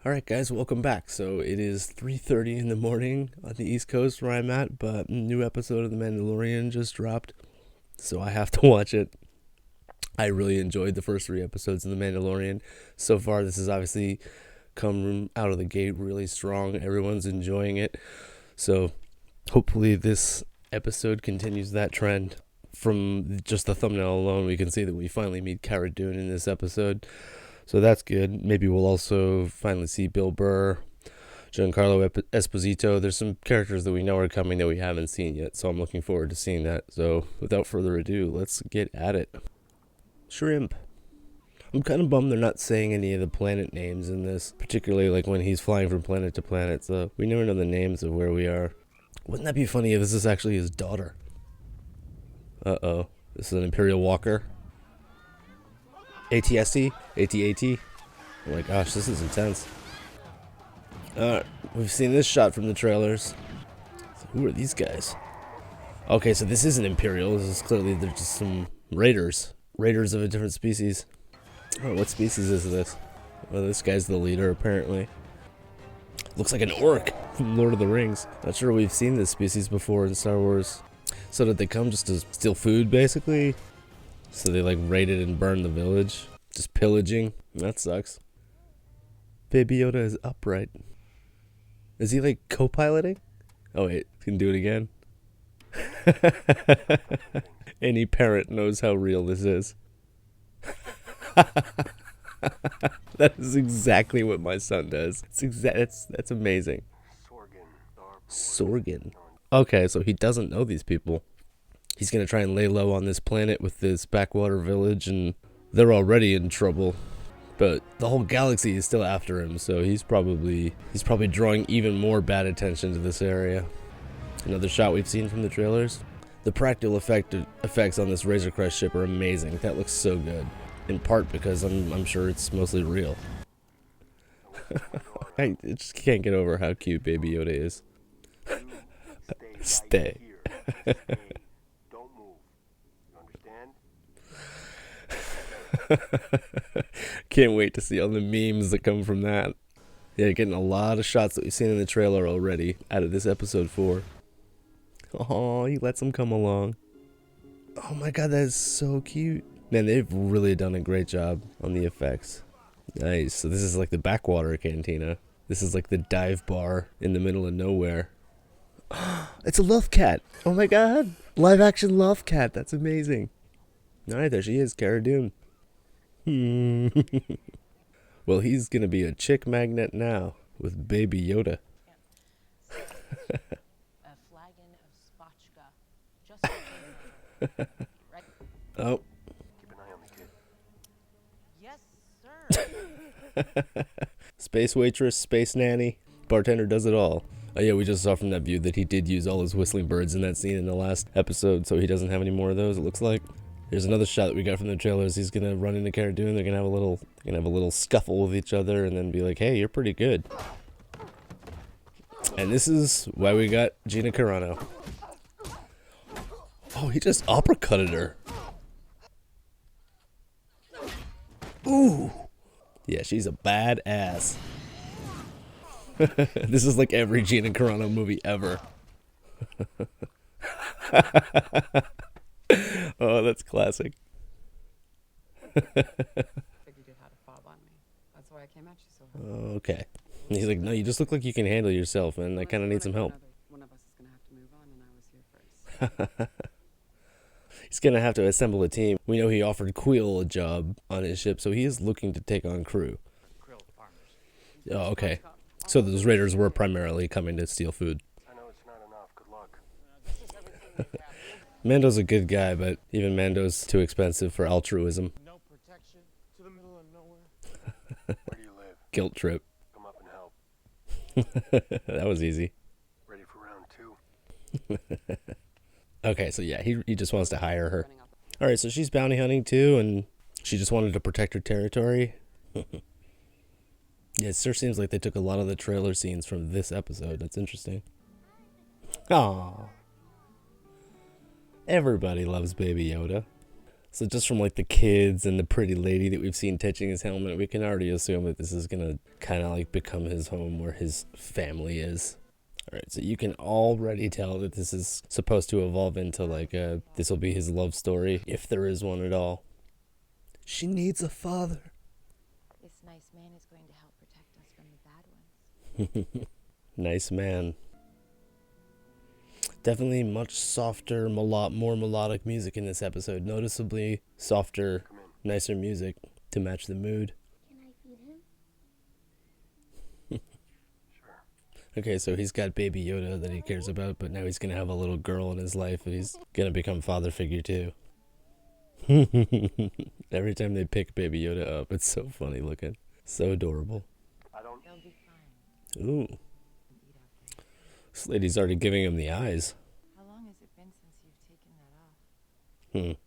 Alright guys, welcome back. So it is 3:30 in the morning on the East Coast where I'm at, but a new episode of The Mandalorian just dropped, so I have to watch it. I really enjoyed the first 3 episodes of The Mandalorian. So far, this has obviously come out of the gate really strong. Everyone's enjoying it. So hopefully this episode continues that trend. From just the thumbnail alone, we can see that we finally meet Cara Dune in this episode. So that's good. Maybe we'll also finally see Bill Burr, Giancarlo Esposito. There's some characters that we know are coming that we haven't seen yet, so I'm looking forward to seeing that. So without further ado, let's get at it. Shrimp. I'm kind of bummed they're not saying any of the planet names in this, particularly like when he's flying from planet to planet, so we never know the names of where we are. Wouldn't that be funny if this is actually his daughter? Uh-oh. This is an Imperial Walker. ATST? AT-AT? Oh my gosh, this is intense. We've seen this shot from the trailers. So who are these guys? Okay, so this isn't Imperial. This is clearly, they're just some raiders. Raiders of a different species. Oh, what species is this? Well, this guy's the leader, apparently. Looks like an orc from Lord of the Rings. Not sure we've seen this species before in Star Wars. So did they come just to steal food, basically? So they like raided and burned the village? Just pillaging? That sucks. Baby Yoda is upright. Is he like co-piloting? Oh wait, can do it again? Any parent knows how real this is. That is exactly what my son does. That's amazing. Sorgan. Okay, so he doesn't know these people. He's gonna try and lay low on this planet with this backwater village, and they're already in trouble. But the whole galaxy is still after him, so he's probably drawing even more bad attention to this area. Another shot we've seen from the trailers. The practical effects on this Razor Crest ship are amazing. That looks so good. In part because I'm sure it's mostly real. I just can't get over how cute Baby Yoda is. Stay. Don't move. You understand? Can't wait to see all the memes that come from that. Yeah, getting a lot of shots that we've seen in the trailer already out of this episode 4. Oh, he lets them come along. Oh my god, that is so cute. Man, they've really done a great job on the effects. Nice. So this is like the backwater cantina. This is like the dive bar in the middle of nowhere. It's a love cat. Oh my god. Live action love cat. That's amazing. Alright, there she is, Cara Dune. Well, he's gonna be a chick magnet now with Baby Yoda. A flagon of spotchka. Just right. Oh. Keep an eye on the kid. Yes, sir. Space waitress, space nanny, bartender does it all. Oh yeah, we just saw from that view that he did use all his whistling birds in that scene in the last episode, so he doesn't have any more of those, it looks like. Here's another shot that we got from the trailers. He's gonna run into Cara Dune. They're gonna have a little scuffle with each other, and then be like, "Hey, you're pretty good." And this is why we got Gina Carano. Oh, he just uppercutted her. Ooh. Yeah, she's a badass. This is like every Gina Carano movie ever. Oh, that's classic. Figured you'd had a fob on me. That's why I came at you so hard. Okay. He's like, no, you just look like you can handle yourself, and I kind of need some help. One of us is going to have to move on, and I was here first. He's going to have to assemble a team. We know he offered Quill a job on his ship, so he is looking to take on crew. Oh, okay. So those raiders were primarily coming to steal food. I know it's not enough. Good luck. Mando's a good guy, but even Mando's too expensive for altruism. No protection to the middle of nowhere. Where do you live? Guilt trip. Come up and help. That was easy. Ready for round 2. Okay, so yeah, he just wants to hire her. Alright, so she's bounty hunting too, and she just wanted to protect her territory. Yeah, it sure seems like they took a lot of the trailer scenes from this episode. That's interesting. Aww. Everybody loves Baby Yoda. So just from like the kids and the pretty lady that we've seen touching his helmet, we can already assume that this is gonna kind of like become his home where his family is. All right, so you can already tell that this is supposed to evolve into like this will be his love story, if there is one at all. She needs a father. This nice man is going to help protect us from the bad ones. Nice man. Definitely much softer, more melodic music in this episode. Noticeably softer, nicer music to match the mood. Can I feed him? Sure. Okay, so he's got Baby Yoda that he cares about, but now he's going to have a little girl in his life and he's going to become father figure too. Every time they pick Baby Yoda up, it's so funny looking. So adorable. I don't. They'll be fine. Ooh. This lady's already giving him the eyes. How long has it been since you've taken that off?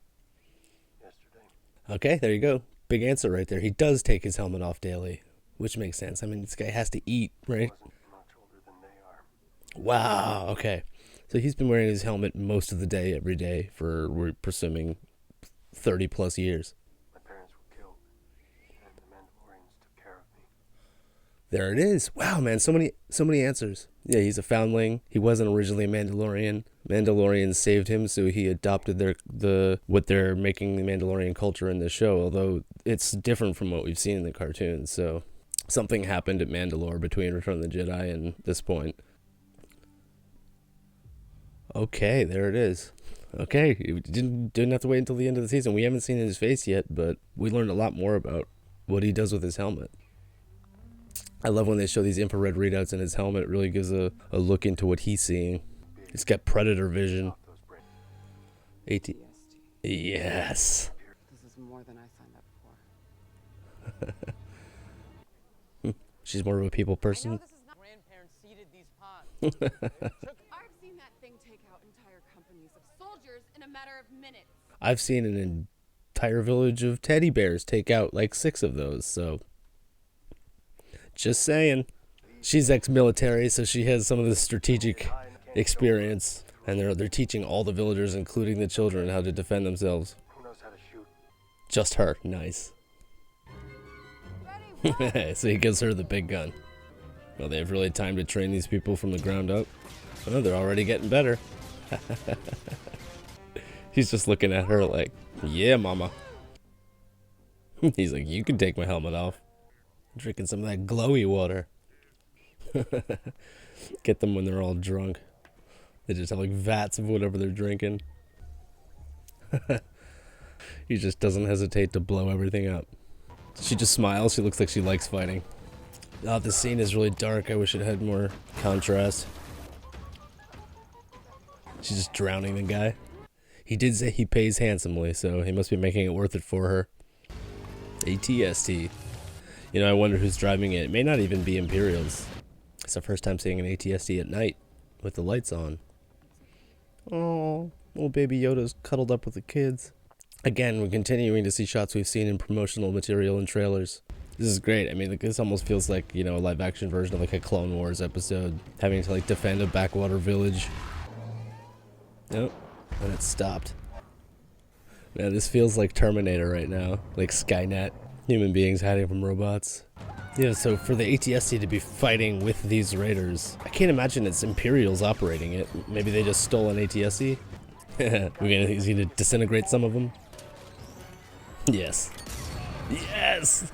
Yesterday. Okay, there you go. Big answer right there. He does take his helmet off daily, which makes sense. I mean, this guy has to eat, right? Wasn't much older than they are. Wow, okay. So he's been wearing his helmet most of the day, every day, for, we're presuming, 30 plus years. My parents were killed, and the Mandalorians took care of me. There it is. Wow, man, so many answers. Yeah, he's a foundling. He wasn't originally a Mandalorian. Mandalorians saved him, so he adopted what they're making the Mandalorian culture in the show, although it's different from what we've seen in the cartoons. So something happened at Mandalore between Return of the Jedi and this point. Okay, there it is. Okay, you didn't have to wait until the end of the season. We haven't seen his face yet, but we learned a lot more about what he does with his helmet. I love when they show these infrared readouts in his helmet. It really gives a look into what he's seeing. He's got predator vision. Off those brains. AT. Yes. This is more than I signed up for. She's more of a people person. Grandparents seeded these pods. I've seen that thing take out entire companies of soldiers in a matter of minutes. I've seen an entire village of teddy bears take out like 6 of those, so just saying. She's ex-military, so she has some of the strategic experience, and they're teaching all the villagers, including the children, how to defend themselves. Who knows how to shoot? Just her. Nice. So he gives her the big gun. Well, they have really time to train these people from the ground up. Oh, they're already getting better. He's just looking at her like, yeah, mama. He's like, you can take my helmet off. Drinking some of that glowy water. Get them when they're all drunk. They just have like vats of whatever they're drinking. He just doesn't hesitate to blow everything up. She just smiles. She looks like she likes fighting. Oh, this scene is really dark. I wish it had more contrast. She's just drowning the guy. He did say he pays handsomely, so he must be making it worth it for her. ATST. You know, I wonder who's driving it. It may not even be Imperials. It's the first time seeing an ATST at night with the lights on. Oh, little baby Yoda's cuddled up with the kids. Again, we're continuing to see shots we've seen in promotional material and trailers. This is great. I mean, like, this almost feels like, you know, a live action version of like a Clone Wars episode, having to like defend a backwater village. Nope. And it stopped. Now this feels like Terminator right now, like Skynet, human beings hiding from robots. Yeah, so for the ATST to be fighting with these raiders, I can't imagine it's Imperials operating it. Maybe they just stole an ATST? Is he gonna disintegrate some of them? Yes. Yes!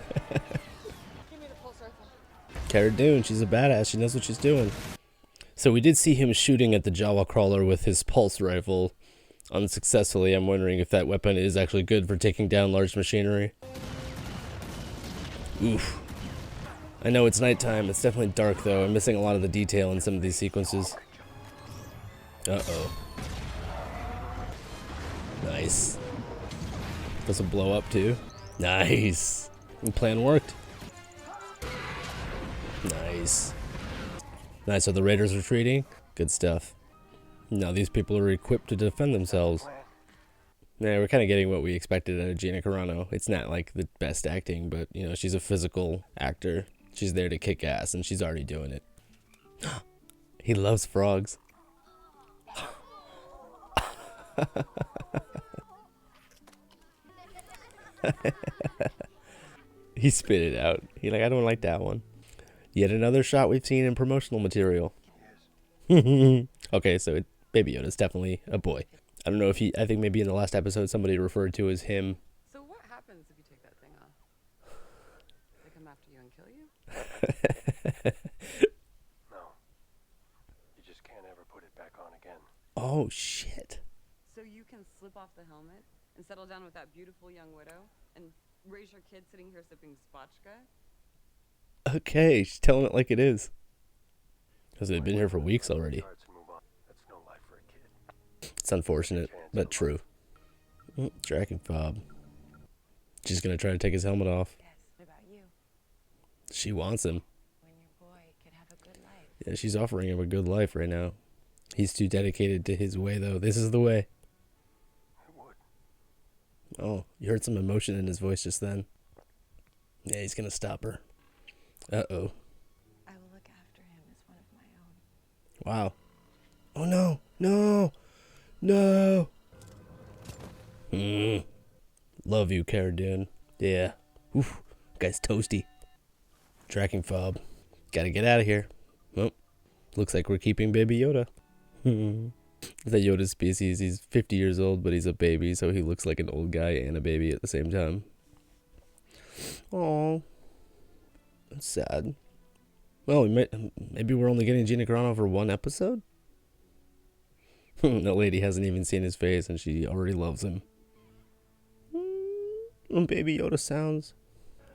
Give me the pulse rifle. Cara Dune, she's a badass, she knows what she's doing. So we did see him shooting at the Jawa crawler with his pulse rifle unsuccessfully. I'm wondering if that weapon is actually good for taking down large machinery. Oof. I know it's nighttime, it's definitely dark though. I'm missing a lot of the detail in some of these sequences. Uh-oh. Nice. Does it blow up too? Nice. The plan worked. Nice. Nice, so the raiders retreating? Good stuff. Now these people are equipped to defend themselves. Yeah, we're kind of getting what we expected out of Gina Carano. It's not like the best acting, but, you know, she's a physical actor. She's there to kick ass, and she's already doing it. He loves frogs. He spit it out. He like, I don't like that one. Yet another shot we've seen in promotional material. Okay, so Baby Yoda's definitely a boy. I don't know if I think maybe in the last episode somebody referred to as him. So what happens if you take that thing off? They come after you and kill you? No. You just can't ever put it back on again. Oh, shit. So you can slip off the helmet and settle down with that beautiful young widow and raise your kid sitting here sipping spotchka? Okay, she's telling it like it is. Because they've been here for weeks already. Cards and move on. That's no life for a kid. It's unfortunate, but true. Dragon Fob. She's going to try to take his helmet off. Yes, what about you? She wants him. When your boy could have a good life. Yeah, she's offering him a good life right now. He's too dedicated to his way, though. This is the way. It would. Oh, you heard some emotion in his voice just then. Yeah, he's going to stop her. Uh-oh. I will look after him as one of my own. Wow. Oh, no. No. No. Love you, Cara Dune. Yeah. Oof. Guy's toasty. Tracking fob. Gotta get out of here. Well, looks like we're keeping Baby Yoda. The Yoda species. He's 50 years old, but he's a baby, so he looks like an old guy and a baby at the same time. Oh, that's sad. Well, maybe we're only getting Gina Carano for one episode? The lady hasn't even seen his face, and she already loves him. Baby Yoda sounds.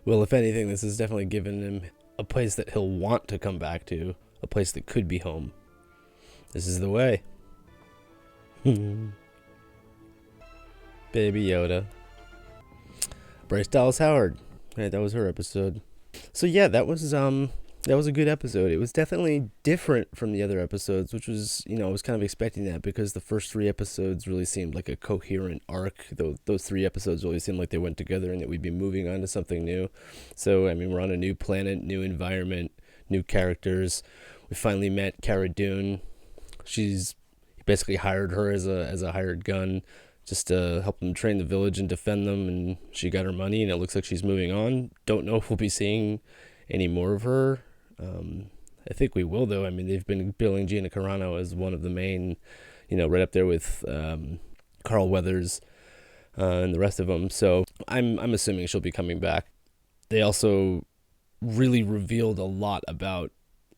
Well, if anything, this has definitely given him a place that he'll want to come back to. A place that could be home. This is the way. Baby Yoda. Bryce Dallas Howard. Right, that was her episode. So yeah, that was a good episode. It was definitely different from the other episodes, which was, I was kind of expecting that because the first 3 episodes really seemed like a coherent arc. Those 3 episodes really seemed like they went together and that we'd be moving on to something new. So, I mean, we're on a new planet, new environment, new characters. We finally met Cara Dune. He basically hired her as a hired gun just to help them train the village and defend them, and she got her money, and it looks like she's moving on. Don't know if we'll be seeing any more of her. I think we will, though. I mean, they've been billing Gina Carano as one of the main, right up there with Carl Weathers and the rest of them. So I'm assuming she'll be coming back. They also really revealed a lot about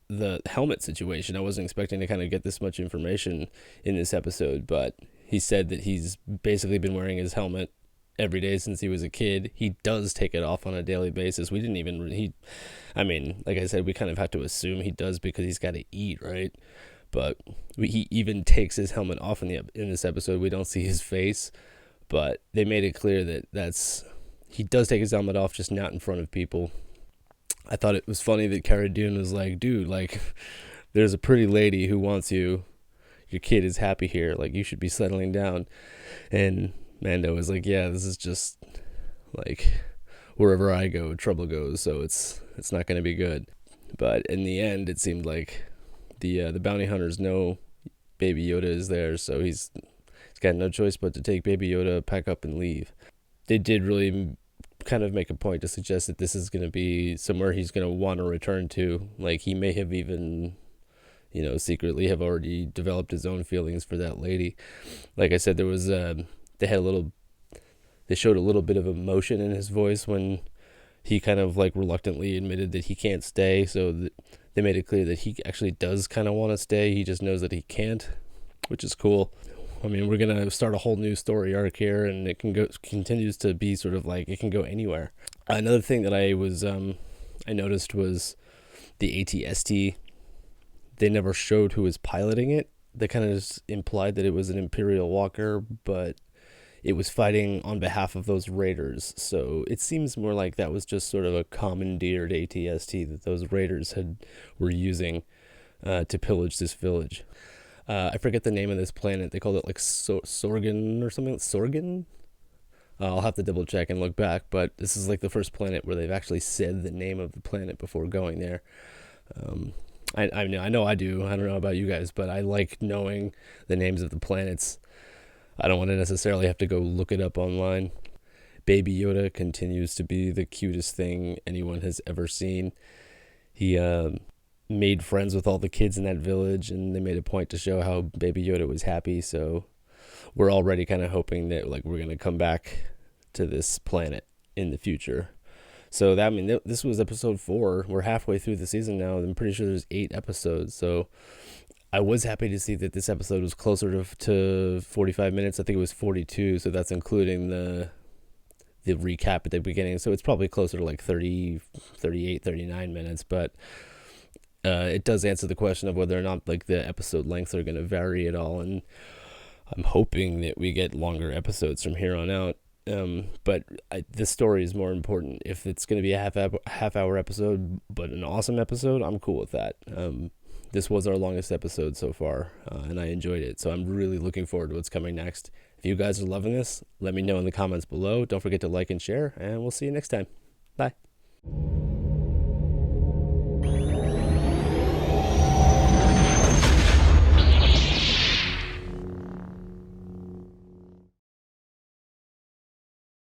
the helmet situation. I wasn't expecting to kind of get this much information in this episode, but he said that he's basically been wearing his helmet every day since he was a kid. He does take it off on a daily basis. Like I said, we kind of have to assume he does because he's got to eat, right? But he even takes his helmet off in this episode. We don't see his face, but they made it clear that he does take his helmet off, just not in front of people. I thought it was funny that Cara Dune was like, dude, like, there's a pretty lady who wants you. Your kid is happy here. Like, you should be settling down. And Mando was like, yeah, this is just, like, wherever I go, trouble goes. So it's not going to be good. But in the end, it seemed like the bounty hunters know Baby Yoda is there. So he's got no choice but to take Baby Yoda, pack up, and leave. They did really kind of make a point to suggest that this is going to be somewhere he's going to want to return to. Like, he may have even, secretly have already developed his own feelings for that lady. Like I said, there was they showed a little bit of emotion in his voice when he kind of like reluctantly admitted that he can't stay. So they made it clear that he actually does kind of want to stay. He just knows that he can't, which is cool. I mean, we're going to start a whole new story arc here, and it continues to be sort of like, it can go anywhere. Another thing that I noticed was the AT-ST. They never showed who was piloting it. They kind of just implied that it was an Imperial Walker, but it was fighting on behalf of those raiders. So it seems more like that was just sort of a commandeered AT-ST that those raiders were using to pillage this village. I forget the name of this planet. They called it like Sorgan or something. Sorgan? I'll have to double check and look back, but this is like the first planet where they've actually said the name of the planet before going there. I know I do. I don't know about you guys, but I like knowing the names of the planets. I don't want to necessarily have to go look it up online. Baby Yoda continues to be the cutest thing anyone has ever seen. He made friends with all the kids in that village, and they made a point to show how Baby Yoda was happy. So we're already kind of hoping that like we're gonna come back to this planet in the future. So that, I mean, this was episode 4. We're halfway through the season now. I'm pretty sure there's 8 episodes. So I was happy to see that this episode was closer to 45 minutes. I think it was 42. So that's including the recap at the beginning. So it's probably closer to like 30, 38, 39 minutes. But it does answer the question of whether or not like the episode lengths are going to vary at all. And I'm hoping that we get longer episodes from here on out. But the story is more important. If it's going to be a half hour episode, but an awesome episode, I'm cool with that. This was our longest episode so far, and I enjoyed it. So I'm really looking forward to what's coming next. If you guys are loving this, let me know in the comments below. Don't forget to like and share, and we'll see you next time. Bye.